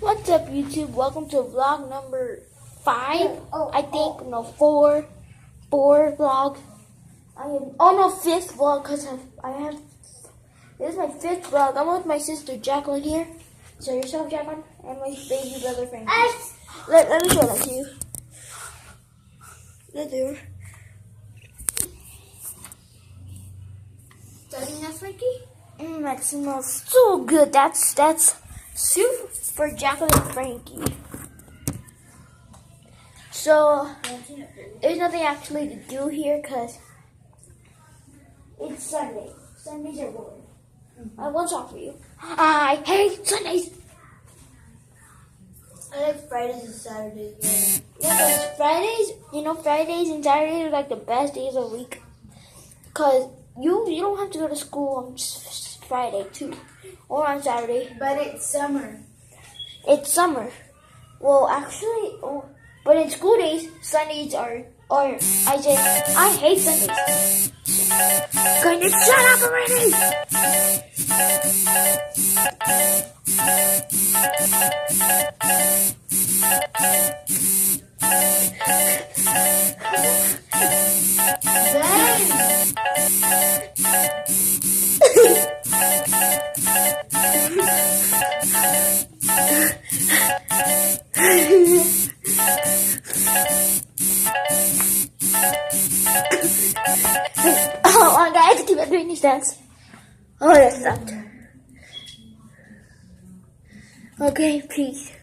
What's up, YouTube? Welcome to vlog number 5. I think no 4 vlog. Fifth vlog because I have. This is my 5th vlog. I'm with my sister Jacqueline here. Show yourself, Jacqueline, and my baby brother Frankie. Let me show that to you. Right there. Doesn't that Frankie? That smells so good. That's soup for Jacqueline and Frankie. So there's nothing actually to do here because it's Sunday. Sundays are boring. I have one song for you. I hate Sundays. I like Fridays and Saturdays. Yeah, Fridays and Saturdays are like the best days of the week. Because you don't have to go to school on Friday too. Or on Saturday. But it's summer. It's summer. Well, actually, but in school days, Sundays are, I hate Sundays. Can you shut up already? Oh, guys, keep on doing these dance. Oh, that stopped. Okay, please.